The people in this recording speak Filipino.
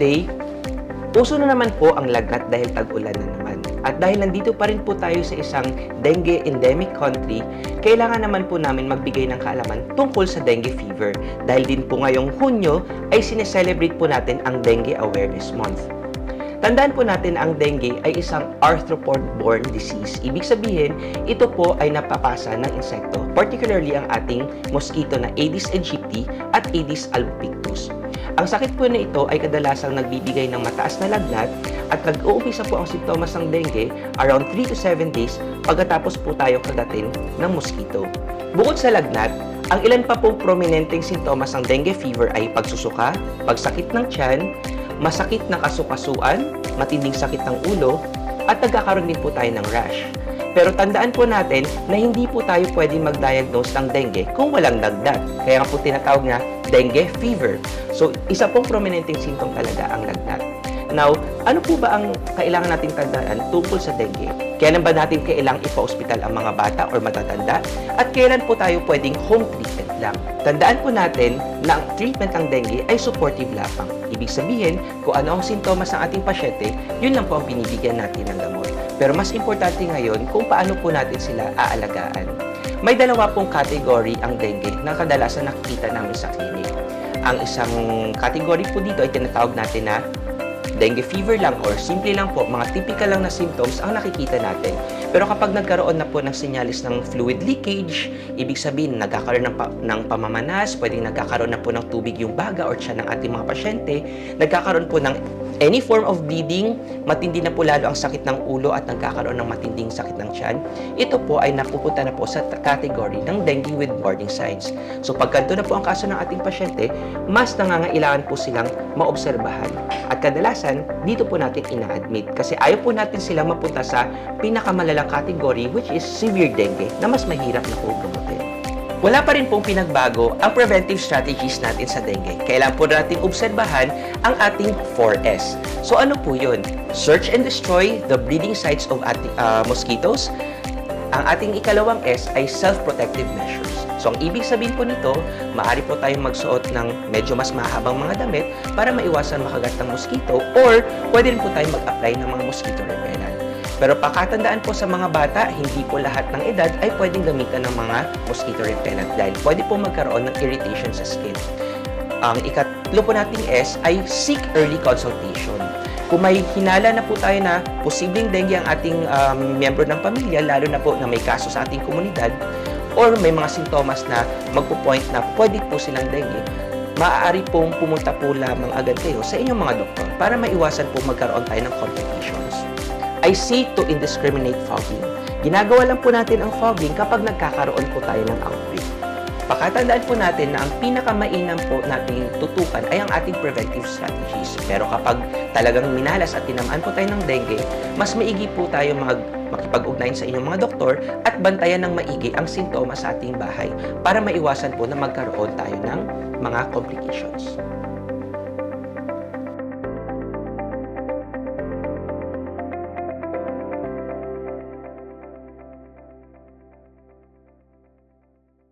today, uso na naman po ang lagnat dahil tag-ulan na naman. At dahil nandito pa rin po tayo sa isang dengue endemic country, kailangan naman po namin magbigay ng kaalaman tungkol sa dengue fever. Dahil din po ngayong Hunyo ay sineselebrate po natin ang Dengue Awareness Month. Tandaan po natin ang dengue ay isang arthropod-borne disease. Ibig sabihin, ito po ay napapasa ng insekto, particularly ang ating mosquito na Aedes aegypti at Aedes albopictus. Ang sakit po na ito ay kadalasang nagbibigay ng mataas na lagnat at nag-uumpisa po ang simptomas ng dengue around 3 to 7 days pagkatapos po tayo kagatin ng mosquito. Bukod sa lagnat, ang ilan pa pong prominenteng sintomas ng dengue fever ay pagsusuka, pagsakit ng tiyan, masakit na kasukasuan, matinding sakit ng ulo, at nagkakaroon din po tayo ng rash. Pero tandaan po natin na hindi po tayo pwede mag-diagnose ng dengue kung walang lagnat. Kaya nga po tinatawag na dengue fever. So, isa pong prominenteng symptom talaga ang lagnat. Now, ano po ba ang kailangan nating tandaan tungkol sa dengue? Kailan ba natin kailangang ipa-ospital ang mga bata or matatanda? At kailan po tayo pwedeng home treatment lang? Tandaan po natin na ang treatment ng dengue ay supportive lamang. Ibig sabihin, kung ano ang sintomas ng ating pasyente, yun lang po ang binibigyan natin ng gamot. Pero mas importante ngayon kung paano po natin sila aalagaan. May dalawa pong category ang dengue na kadalasan nakikita namin sa clinic. Ang isang category po dito ay tinatawag natin na dengue fever lang or simple lang po, mga typical lang na symptoms ang nakikita natin. Pero kapag nagkaroon na po ng senyalis ng fluid leakage, ibig sabihin nagkakaroon ng pamamanas, pwedeng nagkakaroon na po ng tubig yung baga or tiyan ng ating mga pasyente, nagkakaroon po ng any form of bleeding, matindi na po lalo ang sakit ng ulo at nagkakaroon ng matinding sakit ng tiyan, ito po ay napupunta na po sa category ng dengue with warning signs. So pagkanto na po ang kaso ng ating pasyente, mas nangangailangan po silang maobserbahan. At kadalasan, dito po natin ina-admit kasi ayaw po natin silang mapunta sa pinakamalalang category which is severe dengue na mas mahirap na po gamutin. Wala pa rin pong pinagbago ang preventive strategies natin sa dengue. Kailangan po natin obserbahan ang ating 4S. So ano po yun? Search and destroy the breeding sites of mosquitoes. Ang ating ikalawang S ay self-protective measures. So ang ibig sabihin po nito, maaari po tayong magsuot ng medyo mas mahabang mga damit para maiwasan makagat ng mosquito or pwede rin po tayong mag-apply ng mga mosquito repellent. Pero pakatandaan po sa mga bata, hindi po lahat ng edad ay pwedeng gamitan ng mga mosquito repellent dahil pwede po magkaroon ng irritation sa skin. Ang ikatlo po nating S ay seek early consultation. Kung may hinala na po tayo na posibleng dengue ang ating miyembro ng pamilya, lalo na po na may kaso sa ating komunidad, or may mga sintomas na magpo-point na pwede po silang dengue, maaari pong pumunta po lamang agad kayo sa inyong mga doktor para maiwasan po magkaroon tayo ng complications. I see to indiscriminate fogging. Ginagawa lang po natin ang fogging kapag nagkakaroon po tayo ng outbreak. Pakatandaan po natin na ang pinakamainam po nating tutukan ay ang ating preventive strategies. Pero kapag talagang minalas at tinamaan po tayo ng dengue, mas maigi po tayo makipag-ugnayan sa inyong mga doktor at bantayan ng maigi ang sintomas sa ating bahay para maiwasan po na magkaroon tayo ng mga complications.